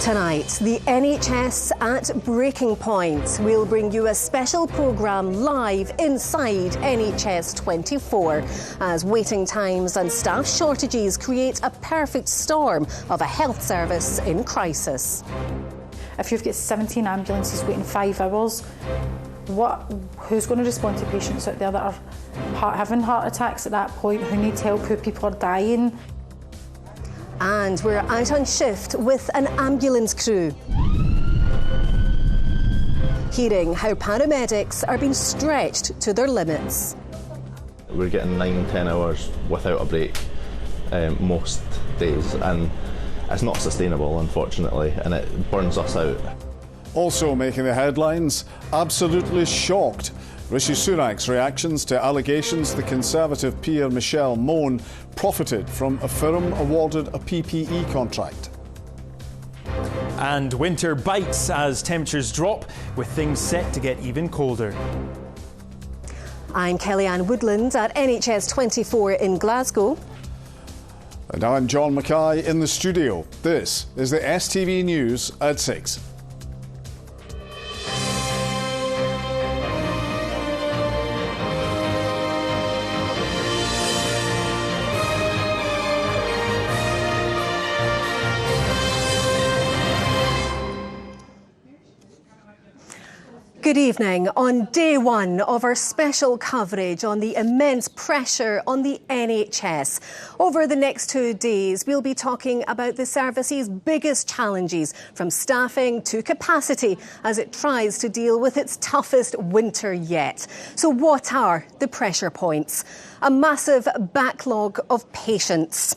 Tonight, the NHS at breaking point. We'll bring you a special programme live inside NHS 24 as waiting times and staff shortages create a perfect storm of a health service in crisis. If you've got 17 ambulances waiting 5 hours, who's going to respond to patients out there that are having heart attacks at that point, who need help, who people are dying? And we're out on shift with an ambulance crew. Hearing how paramedics are being stretched to their limits. We're getting 9-10 hours without a break most days, and it's not sustainable, unfortunately, and it burns us out. Also making the headlines, absolutely shocked. Rishi Sunak's reactions to allegations the Conservative peer Michelle Mone profited from a firm awarded a PPE contract. And winter bites as temperatures drop, with things set to get even colder. I'm Kellyanne Woodland at NHS 24 in Glasgow. And I'm John Mackay in the studio. This is the STV News at 6. Good evening. On day one of our special coverage on the immense pressure on the NHS. Over the next 2 days, we'll be talking about the service's biggest challenges, from staffing to capacity, as it tries to deal with its toughest winter yet. So what are the pressure points? A massive backlog of patients.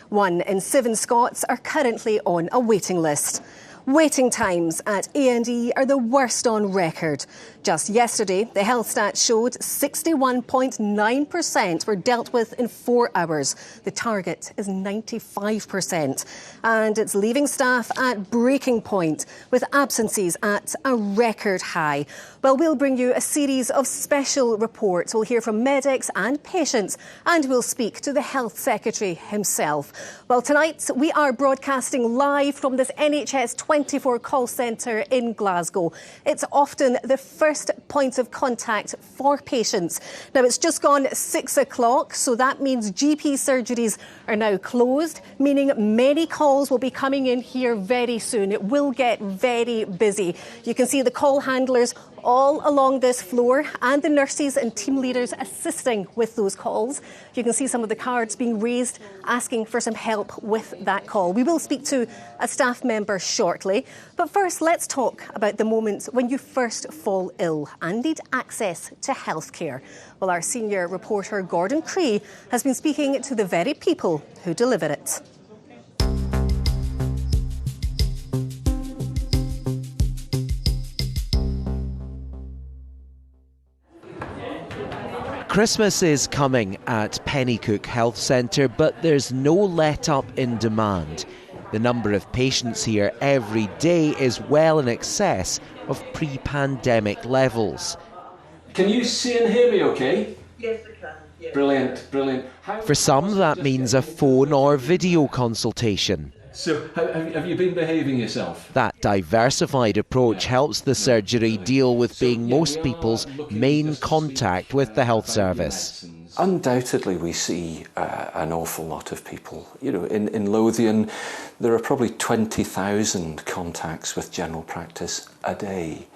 1 in 7 Scots are currently on a waiting list. Waiting times at A&E are the worst on record. Just yesterday, the health stats showed 61.9% were dealt with in 4 hours. The target is 95%. And it's leaving staff at breaking point, with absences at a record high. Well, we'll bring you a series of special reports. We'll hear from medics and patients, and we'll speak to the Health Secretary himself. Well, tonight we are broadcasting live from this NHS 24 call centre in Glasgow. It's often the first point of contact for patients. Now, it's just gone 6 o'clock, so that means GP surgeries are now closed, meaning many calls will be coming in here very soon. It will get very busy. You can see the call handlers all along this floor and the nurses and team leaders assisting with those calls. You can see some of the cards being raised asking for some help with that call. We will speak to a staff member shortly. But first, let's talk about the moments when you first fall ill and need access to healthcare. Well, our senior reporter Gordon Cree has been speaking to the very people who deliver it. Christmas is coming at Pennycook Health Centre, but there's no let-up in demand. The number of patients here every day is well in excess of pre-pandemic levels. Can you see and hear me okay? Yes, I can. Yeah. Brilliant, brilliant. For some, that means a phone or video consultation. So, have you been behaving yourself? That diversified approach helps the surgery deal with being most people's main contact with the health service. Undoubtedly, we see an awful lot of people. You know, in Lothian, there are probably 20,000 contacts with general practice a day.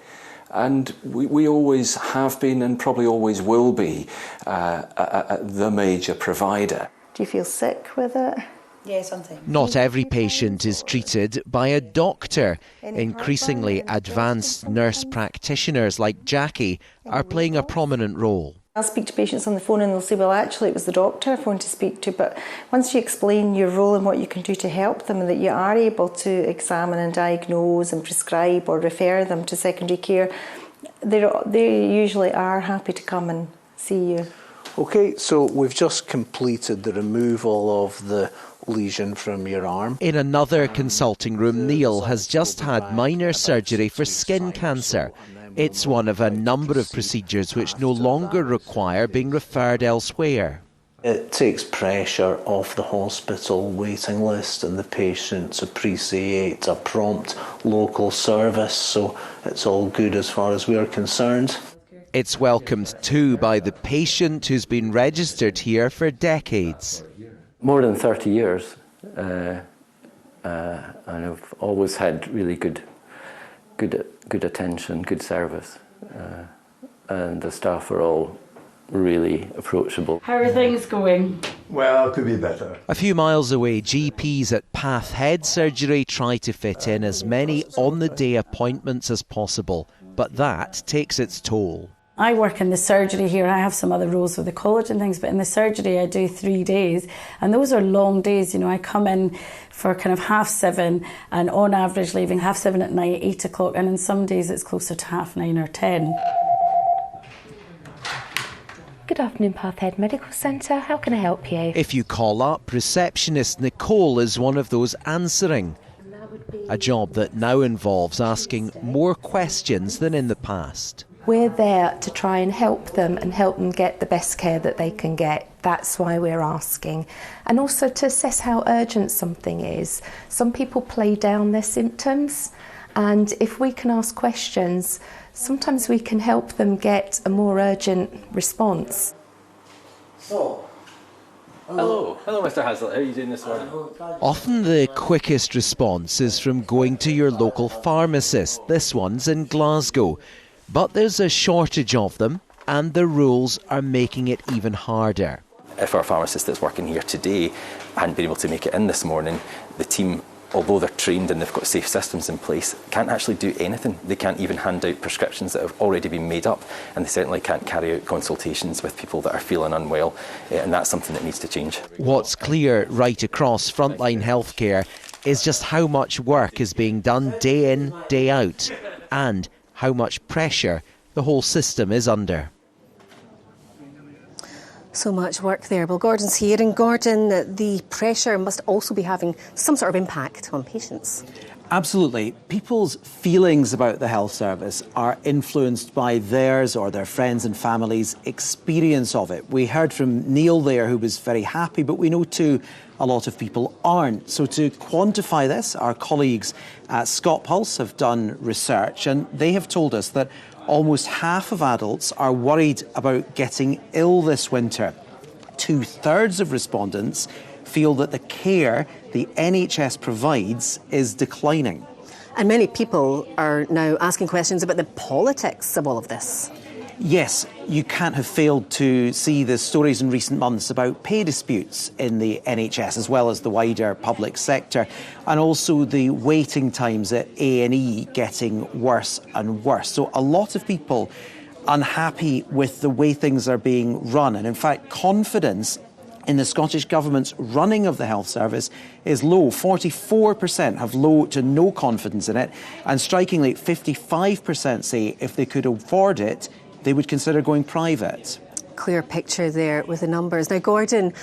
And we always have been and probably always will be the major provider. Do you feel sick with it? Yeah, sometimes. Not every patient is treated by a doctor. Increasingly advanced nurse practitioners like Jackie are playing a prominent role. I'll speak to patients on the phone and they'll say, well, actually, it was the doctor I phoned to speak to. But once you explain your role and what you can do to help them, and that you are able to examine and diagnose and prescribe or refer them to secondary care, they usually are happy to come and see you. OK, so we've just completed the removal of the lesion from your arm. In another consulting room, Neil has just had minor surgery for skin cancer. It's one of a number of procedures which no longer require being referred elsewhere. It takes pressure off the hospital waiting list, and the patients appreciate a prompt local service, so it's all good as far as we're concerned. It's welcomed too by the patient who's been registered here for decades. More than 30 years, and I've always had really good attention, good service, and the staff are all really approachable. How are things going? Well, could be better. A few miles away, GPs at Path Head Surgery try to fit in as many on-the-day appointments as possible, but that takes its toll. I work in the surgery here. I have some other roles with the college and things, but in the surgery I do 3 days, and those are long days. You know, I come in for kind of 7:30 and on average leaving 7:30 at night, 8 o'clock, and in some days it's closer to 9:30 or 10. Good afternoon, Path Head Medical Centre. How can I help you? If you call up, receptionist Nicole is one of those answering. A job that now involves asking more questions than in the past. We're there to try and help them get the best care that they can get. That's why we're asking. And also to assess how urgent something is. Some people play down their symptoms, and if we can ask questions, sometimes we can help them get a more urgent response. Hello, Mr. Hazlitt. How are you doing this morning? Often the quickest response is from going to your local pharmacist. This one's in Glasgow. But there's a shortage of them, and the rules are making it even harder. If our pharmacist that's working here today hadn't been able to make it in this morning, the team, although they're trained and they've got safe systems in place, can't actually do anything. They can't even hand out prescriptions that have already been made up, and they certainly can't carry out consultations with people that are feeling unwell, and that's something that needs to change. What's clear right across frontline healthcare is just how much work is being done day in, day out, and how much pressure the whole system is under. So much work there. Well, Gordon's here, and Gordon, the pressure must also be having some sort of impact on patients. Absolutely. People's feelings about the health service are influenced by theirs or their friends and families' experience of it. We heard from Neil there, who was very happy, but we know too a lot of people aren't. So to quantify this, our colleagues at Scott Pulse have done research, and they have told us that almost half of adults are worried about getting ill this winter. 2/3 of respondents feel that the care the NHS provides is declining. And many people are now asking questions about the politics of all of this. Yes, you can't have failed to see the stories in recent months about pay disputes in the NHS as well as the wider public sector, and also the waiting times at A&E getting worse and worse. So a lot of people unhappy with the way things are being run, and in fact confidence in the Scottish Government's running of the health service is low. 44% have low to no confidence in it, and strikingly 55% say if they could afford it, they would consider going private. Clear picture there with the numbers. Now, Gordon,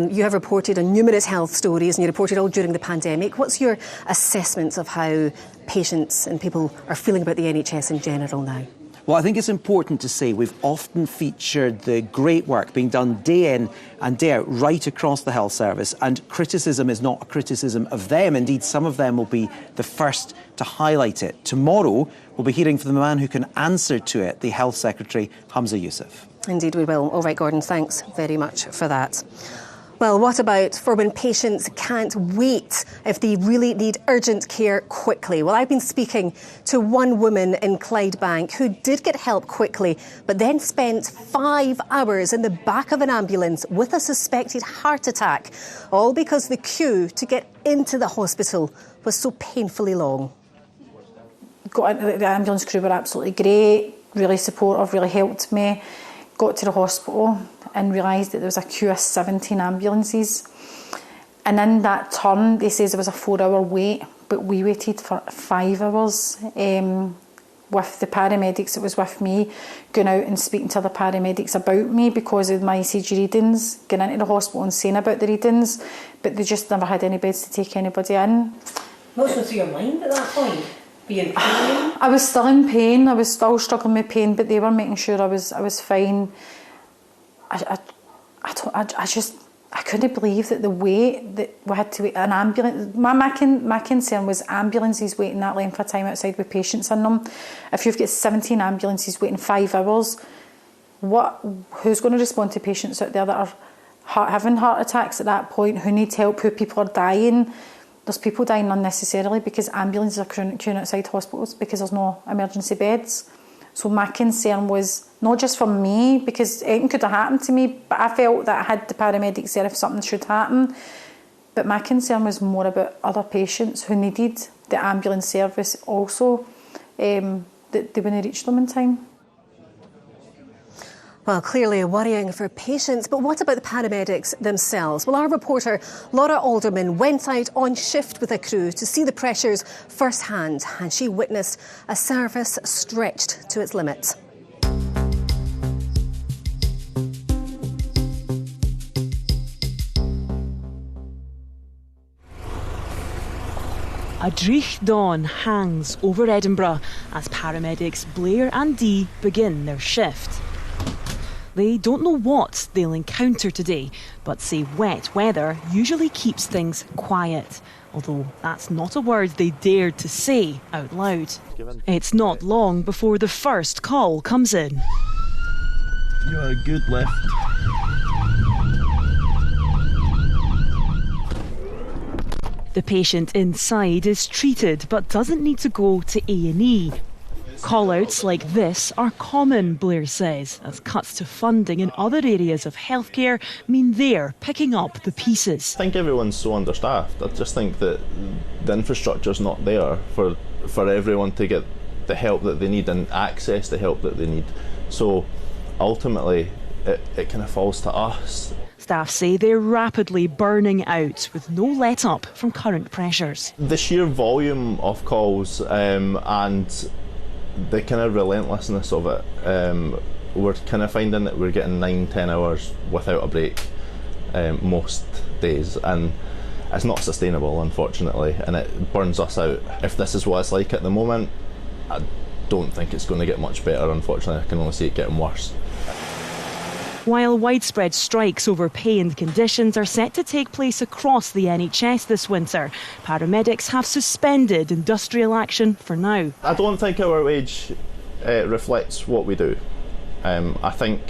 you have reported on numerous health stories, and you reported all during the pandemic. What's your assessment of how patients and people are feeling about the NHS in general now? Well, I think it's important to say we've often featured the great work being done day in and day out right across the health service, and criticism is not a criticism of them. Indeed, some of them will be the first to highlight it. Tomorrow, we'll be hearing from the man who can answer to it, the Health Secretary, Hamza Yousaf. Indeed we will. All right, Gordon, thanks very much for that. Well, what about for when patients can't wait if they really need urgent care quickly? Well, I've been speaking to one woman in Clydebank who did get help quickly, but then spent 5 hours in the back of an ambulance with a suspected heart attack, all because the queue to get into the hospital was so painfully long. The ambulance crew were absolutely great, really supportive, really helped me. Got to the hospital and realised that there was a queue of 17 ambulances. And in that turn, they says there was a 4-hour wait, but we waited for 5 hours with the paramedics that was with me, going out and speaking to the paramedics about me because of my ECG readings, going into the hospital and saying about the readings, but they just never had any beds to take anybody in. What's going through your mind at that point? Were you in pain? I was still in pain. I was still struggling with pain, but they were making sure I was fine. I couldn't believe that the wait that we had to wait an ambulance. My concern was ambulances waiting that length of time outside with patients in them. If you've got 17 ambulances waiting 5 hours, who's going to respond to patients out there that are having heart attacks at that point, who need help, who people are dying? There's people dying unnecessarily because ambulances are queuing outside hospitals because there's no emergency beds. So my concern was not just for me, because anything could have happened to me, but I felt that I had the paramedics there if something should happen. But my concern was more about other patients who needed the ambulance service also, that they wouldn't reach them in time. Well, clearly worrying for patients, but what about the paramedics themselves? Well, our reporter Laura Alderman went out on shift with a crew to see the pressures firsthand, and she witnessed a service stretched to its limit. A dreich dawn hangs over Edinburgh as paramedics Blair and Dee begin their shift. They don't know what they'll encounter today, but say wet weather usually keeps things quiet, although that's not a word they dared to say out loud. It's not long before the first call comes in. You are a good lift. The patient inside is treated but doesn't need to go to A&E. Call-outs like this are common, Blair says, as cuts to funding in other areas of healthcare mean they're picking up the pieces. I think everyone's so understaffed. I just think that the infrastructure's not there for everyone to get the help that they need and access the help that they need. So ultimately, it kind of falls to us. Staff say they're rapidly burning out with no let-up from current pressures. The sheer volume of calls and the kind of relentlessness of it, we're kind of finding that we're getting 9-10 hours without a break most days, and it's not sustainable, unfortunately, and it burns us out. If this is what it's like at the moment, I don't think it's going to get much better, unfortunately. I can only see it getting worse. While widespread strikes over pay and conditions are set to take place across the NHS this winter, paramedics have suspended industrial action for now. I don't think our wage reflects what we do. I think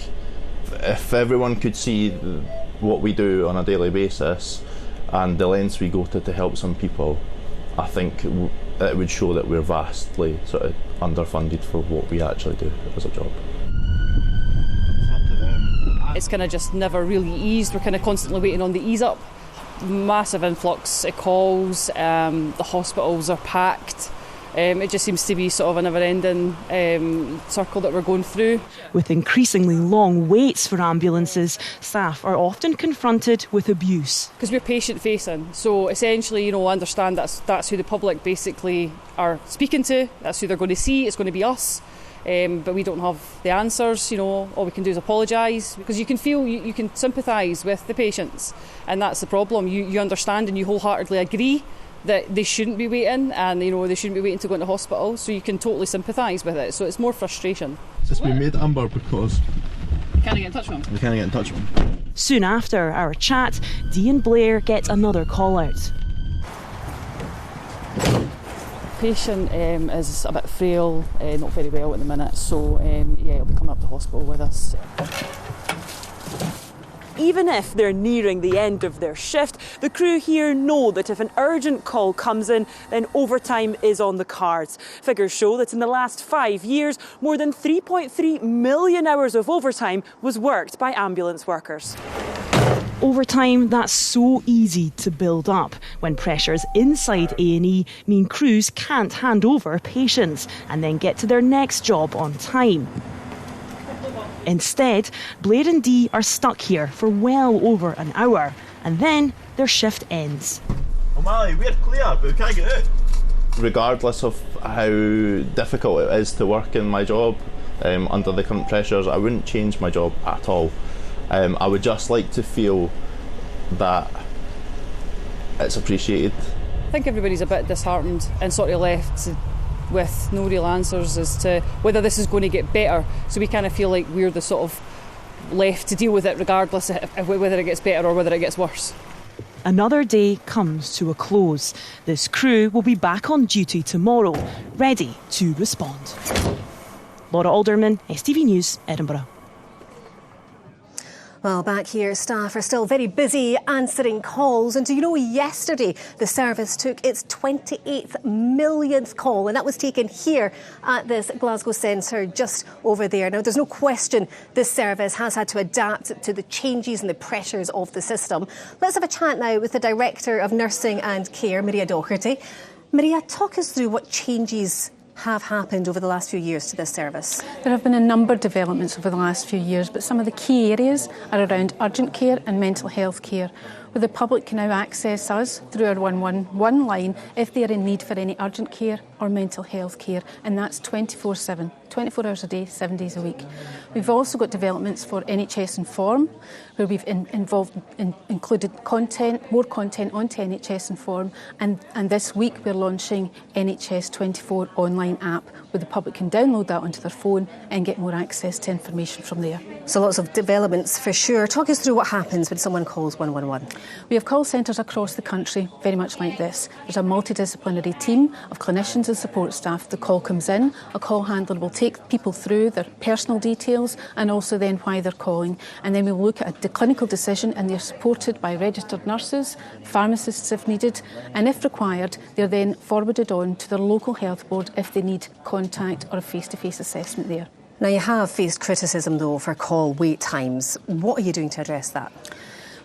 if everyone could see what we do on a daily basis and the lengths we go to help some people, I think it would show that we're vastly sort of underfunded for what we actually do as a job. It's kind of just never really eased. We're kind of constantly waiting on the ease up. Massive influx of calls, the hospitals are packed. It just seems to be sort of a never-ending circle that we're going through. With increasingly long waits for ambulances, staff are often confronted with abuse. Because we're patient-facing, so essentially, I understand that's who the public basically are speaking to. That's who they're going to see. It's going to be us. But we don't have the answers, all we can do is apologise, because you can feel, you can sympathise with the patients, and that's the problem. You understand and you wholeheartedly agree that they shouldn't be waiting, and they shouldn't be waiting to go into hospital, so you can totally sympathise with it, so it's more frustration. It's just been made amber because we can't get in touch with them. We can't get in touch with them. Soon after our chat, Dee and Blair get another call out. Patient is a bit frail, not very well at the minute, so he'll be coming up to hospital with us. Even if they're nearing the end of their shift, the crew here know that if an urgent call comes in, then overtime is on the cards. Figures show that in the last 5 years, more than 3.3 million hours of overtime was worked by ambulance workers. Overtime that's so easy to build up when pressures inside A&E mean crews can't hand over patients and then get to their next job on time. Instead, Blair and Dee are stuck here for well over an hour, and then their shift ends. O'Malley, we're clear, but we can't get out. Regardless of how difficult it is to work in my job under the current pressures, I wouldn't change my job at all. I would just like to feel that it's appreciated. I think everybody's a bit disheartened and sort of left with no real answers as to whether this is going to get better. So we kind of feel like we're the sort of left to deal with it regardless of whether it gets better or whether it gets worse. Another day comes to a close. This crew will be back on duty tomorrow, ready to respond. Laura Alderman, STV News, Edinburgh. Well, back here, staff are still very busy answering calls. And do you know, yesterday the service took its 28th millionth call, and that was taken here at this Glasgow centre just over there. Now, there's no question this service has had to adapt to the changes and the pressures of the system. Let's have a chat now with the Director of Nursing and Care, Maria Doherty. Maria, talk us through what changes have happened over the last few years to this service. There have been a number of developments over the last few years, but some of the key areas are around urgent care and mental health care, where the public can now access us through our 111 line if they are in need for any urgent care or mental health care, and that's 24/7, 24 hours a day, 7 days a week. We've also got developments for NHS Inform, where we've included more content onto NHS Inform, and this week we're launching NHS 24 online app, where the public can download that onto their phone and get more access to information from there. So lots of developments for sure. Talk us through what happens when someone calls 111. We have call centres across the country very much like this. There's a multidisciplinary team of clinicians and support staff. The call comes in, a call handler will take people through their personal details and also then why they're calling, and then we'll look at the clinical decision, and they're supported by registered nurses, pharmacists if needed, and if required they're then forwarded on to their local health board if they need contact or a face-to-face assessment there. Now, you have faced criticism though for call wait times. What are you doing to address that?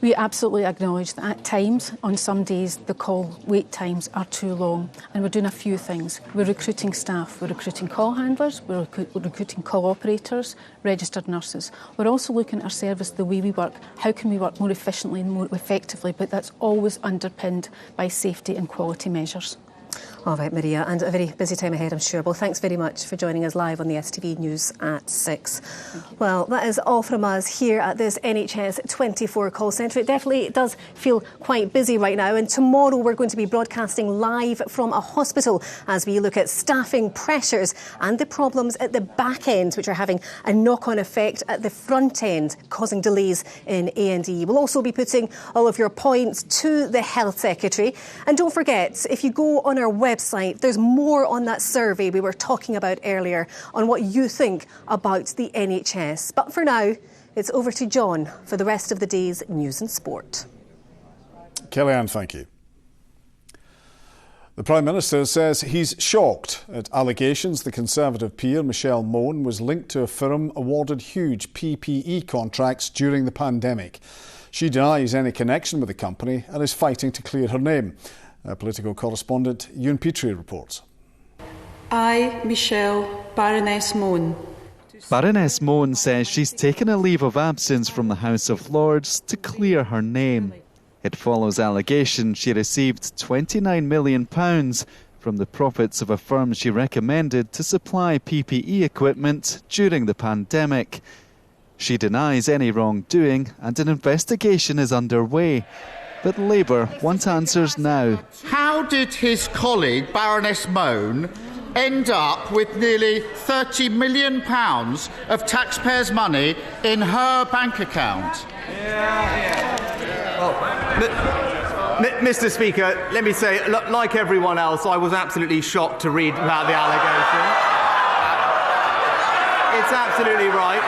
We absolutely acknowledge that at times, on some days, the call wait times are too long, and we're doing a few things. We're recruiting staff, we're recruiting call handlers, we're recruiting call operators, registered nurses. We're also looking at our service, the way we work, how can we work more efficiently and more effectively, but that's always underpinned by safety and quality measures. All right, Maria, and a very busy time ahead, I'm sure. Well, thanks very much for joining us live on the STV News at 6. Well, that is all from us here at this NHS 24 call centre. It definitely does feel quite busy right now, and tomorrow we're going to be broadcasting live from a hospital as we look at staffing pressures and the problems at the back end, which are having a knock-on effect at the front end, causing delays in A&E. We'll also be putting all of your points to the Health Secretary. And don't forget, if you go on our website, there's more on that survey we were talking about earlier on what you think about the NHS. But for now, it's over to John for the rest of the day's news and sport. Kellyanne, thank you. The Prime Minister says he's shocked at allegations the Conservative peer, Michelle Mone, was linked to a firm awarded huge PPE contracts during the pandemic. She denies any connection with the company and is fighting to clear her name. Our political correspondent Ewan Petrie reports. I, Michelle Baroness Mone. Baroness Mone says she's taken a leave of absence from the House of Lords to clear her name. It follows allegations she received £29 million from the profits of a firm she recommended to supply PPE equipment during the pandemic. She denies any wrongdoing and an investigation is underway. But Labour want answers now. How did his colleague, Baroness Mone, end up with nearly £30 million of taxpayers' money in her bank account? Mr. Speaker, let me say, like everyone else, I was absolutely shocked to read about the allegation. It's absolutely right.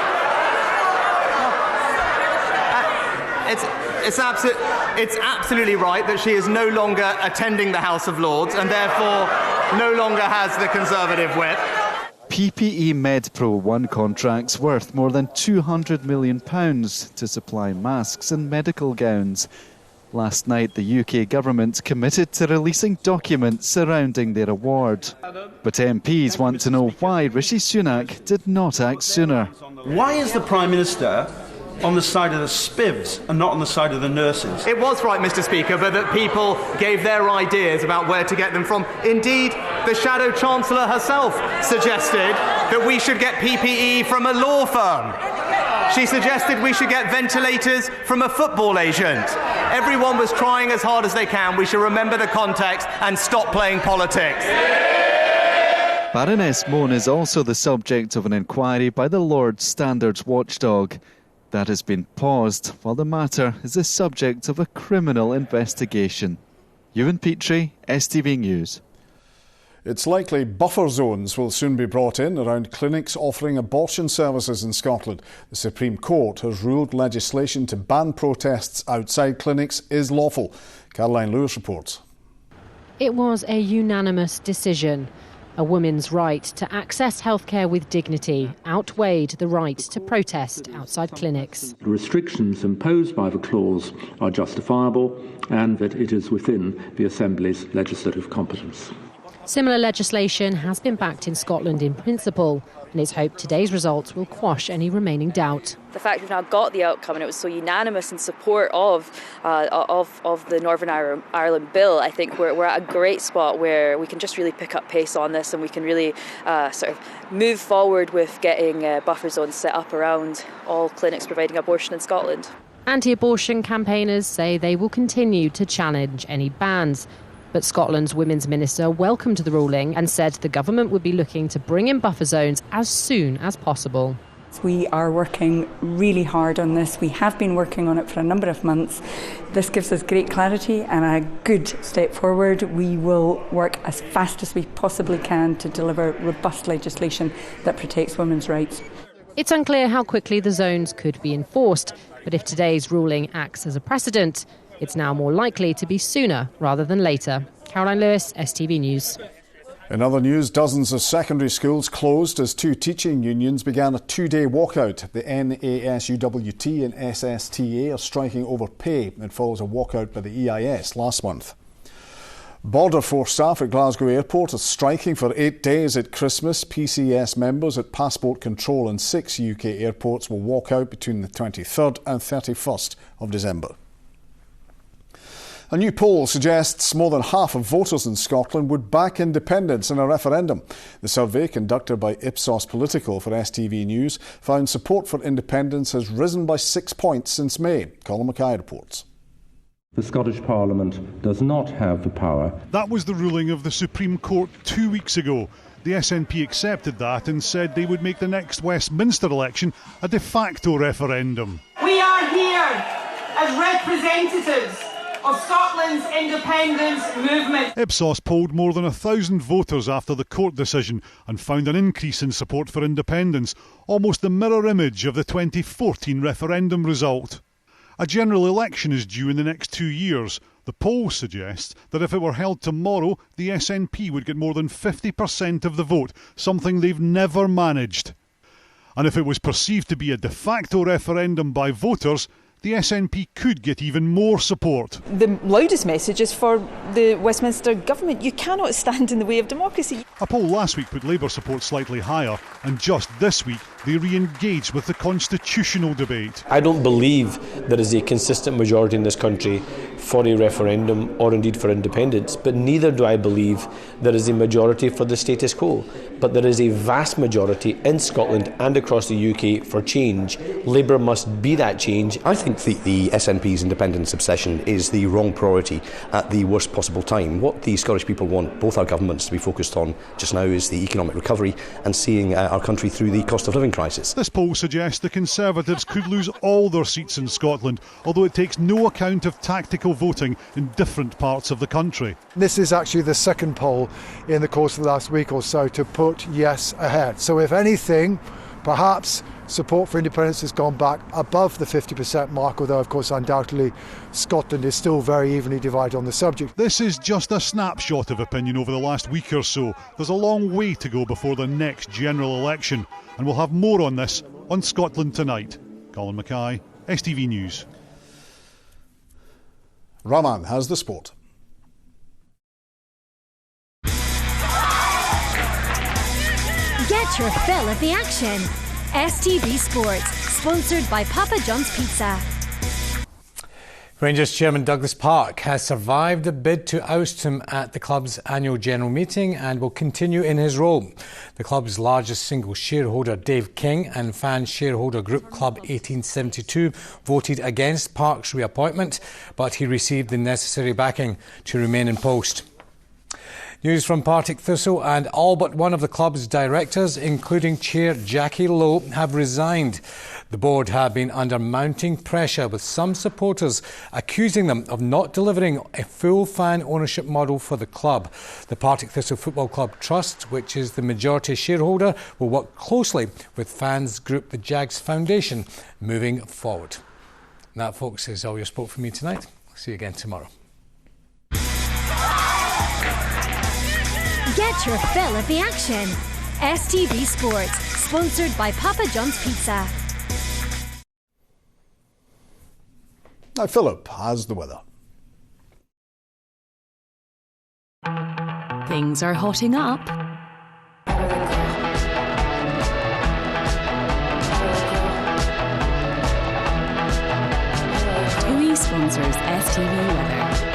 It's absolutely right that she is no longer attending the House of Lords and therefore no longer has the Conservative whip. PPE MedPro won contracts worth more than £200 million to supply masks and medical gowns. Last night, the UK government committed to releasing documents surrounding their award. But MPs want to know why Rishi Sunak did not act sooner. Why is the Prime Minister on the side of the spivs and not on the side of the nurses? It was right, Mr. Speaker, but that people gave their ideas about where to get them from. Indeed, the Shadow Chancellor herself suggested that we should get PPE from a law firm. She suggested we should get ventilators from a football agent. Everyone was trying as hard as they can. We should remember the context and stop playing politics. Baroness Mone is also the subject of an inquiry by the Lord's Standards watchdog. That has been paused while the matter is the subject of a criminal investigation. Ewan Petrie, STV News. It's likely buffer zones will soon be brought in around clinics offering abortion services in Scotland. The Supreme Court has ruled legislation to ban protests outside clinics is lawful. Caroline Lewis reports. It was a unanimous decision. A woman's right to access healthcare with dignity outweighed the right to protest outside clinics. The restrictions imposed by the clause are justifiable and that it is within the Assembly's legislative competence. Similar legislation has been backed in Scotland in principle, and it's hoped today's result will quash any remaining doubt. The fact we've now got the outcome and it was so unanimous in support of the Northern Ireland bill, I think we're at a great spot where we can just really pick up pace on this and we can really sort of move forward with getting buffer zones set up around all clinics providing abortion in Scotland. Anti-abortion campaigners say they will continue to challenge any bans. But Scotland's Women's Minister welcomed the ruling and said the government would be looking to bring in buffer zones as soon as possible. We are working really hard on this. We have been working on it for a number of months. This gives us great clarity and a good step forward. We will work as fast as we possibly can to deliver robust legislation that protects women's rights. It's unclear how quickly the zones could be enforced, but if today's ruling acts as a precedent, it's now more likely to be sooner rather than later. Caroline Lewis, STV News. In other news, dozens of secondary schools closed as two teaching unions began a two-day walkout. The NASUWT and SSTA are striking over pay. It follows a walkout by the EIS last month. Border Force staff at Glasgow Airport are striking for 8 days at Christmas. PCS members at Passport Control and 6 UK airports will walk out between the 23rd and 31st of December. A new poll suggests more than half of voters in Scotland would back independence in a referendum. The survey, conducted by Ipsos Political for STV News, found support for independence has risen by 6 points since May. Colin Mackay reports. The Scottish Parliament does not have the power. That was the ruling of the Supreme Court 2 weeks ago. The SNP accepted that and said they would make the next Westminster election a de facto referendum. We are here as representatives of Scotland's independence movement. Ipsos polled more than 1,000 voters after the court decision and found an increase in support for independence, almost the mirror image of the 2014 referendum result. A general election is due in the next 2 years. The poll suggests that if it were held tomorrow, the SNP would get more than 50% of the vote, something they've never managed. And if it was perceived to be a de facto referendum by voters, the SNP could get even more support. The loudest message is for the Westminster government. You cannot stand in the way of democracy. A poll last week put Labour support slightly higher, and just this week they re-engaged with the constitutional debate. I don't believe there is a consistent majority in this country for a referendum or indeed for independence, but neither do I believe there is a majority for the status quo. But there is a vast majority in Scotland and across the UK for change. Labour must be that change. I think the SNP's independence obsession is the wrong priority at the worst possible time. What the Scottish people want both our governments to be focused on just now is the economic recovery and seeing our country through the cost of living crisis. This poll suggests the Conservatives could lose all their seats in Scotland, although it takes no account of tactical voting in different parts of the country. This is actually the second poll in the course of the last week or so to put yes ahead. So if anything, perhaps support for independence has gone back above the 50% mark, although of course undoubtedly Scotland is still very evenly divided on the subject. This is just a snapshot of opinion over the last week or so. There's a long way to go before the next general election, and we'll have more on this on Scotland Tonight. Colin Mackay, STV News. Raman has the sport. Get your fill of the action. STV Sports, sponsored by Papa John's Pizza. Rangers chairman Douglas Park has survived a bid to oust him at the club's annual general meeting and will continue in his role. The club's largest single shareholder, Dave King, and fan shareholder group Club 1872 voted against Park's reappointment, but he received the necessary backing to remain in post. News from Partick Thistle, and all but one of the club's directors, including Chair Jackie Lowe, have resigned. The board have been under mounting pressure, with some supporters accusing them of not delivering a full fan ownership model for the club. The Partick Thistle Football Club Trust, which is the majority shareholder, will work closely with fans group the Jags Foundation moving forward. And that, folks, is all your sport for me tonight. I'll see you again tomorrow. Get your fill of the action. STV Sports, sponsored by Papa John's Pizza. Now, Philip has the weather. Things are hotting up. TUI sponsors STV Weather.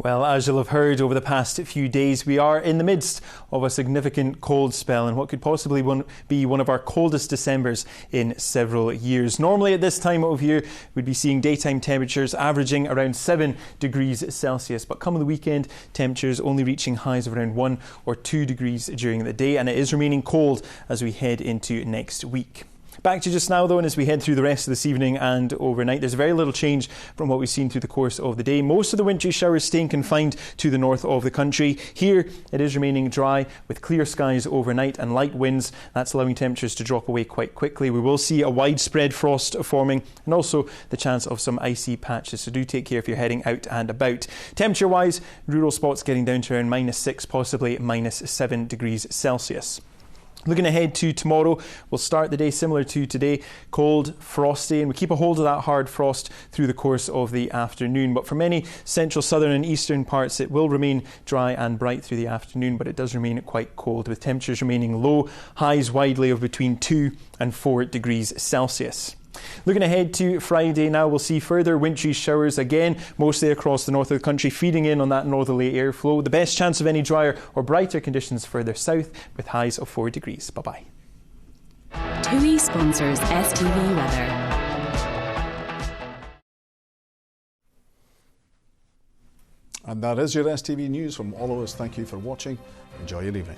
Well, as you'll have heard over the past few days, we are in the midst of a significant cold spell and what could possibly be one of our coldest Decembers in several years. Normally at this time of year, we'd be seeing daytime temperatures averaging around 7 degrees Celsius, but come the weekend, temperatures only reaching highs of around 1 or 2 degrees during the day, and it is remaining cold as we head into next week. Back to just now, though, and as we head through the rest of this evening and overnight, there's very little change from what we've seen through the course of the day. Most of the wintry showers staying confined to the north of the country. Here, it is remaining dry with clear skies overnight and light winds. That's allowing temperatures to drop away quite quickly. We will see a widespread frost forming and also the chance of some icy patches. So do take care if you're heading out and about. Temperature-wise, rural spots getting down to around -6, possibly -7 degrees Celsius. Looking ahead to tomorrow, we'll start the day similar to today, cold, frosty, and we keep a hold of that hard frost through the course of the afternoon. But for many central, southern and eastern parts, it will remain dry and bright through the afternoon, but it does remain quite cold, with temperatures remaining low, highs widely of between 2 and 4 degrees Celsius. Looking ahead to Friday now, we'll see further wintry showers again, mostly across the north of the country, feeding in on that northerly airflow. The best chance of any drier or brighter conditions further south, with highs of 4 degrees. Bye-bye. TUI sponsors STV Weather. And that is your STV News from all of us. Thank you for watching. Enjoy your evening.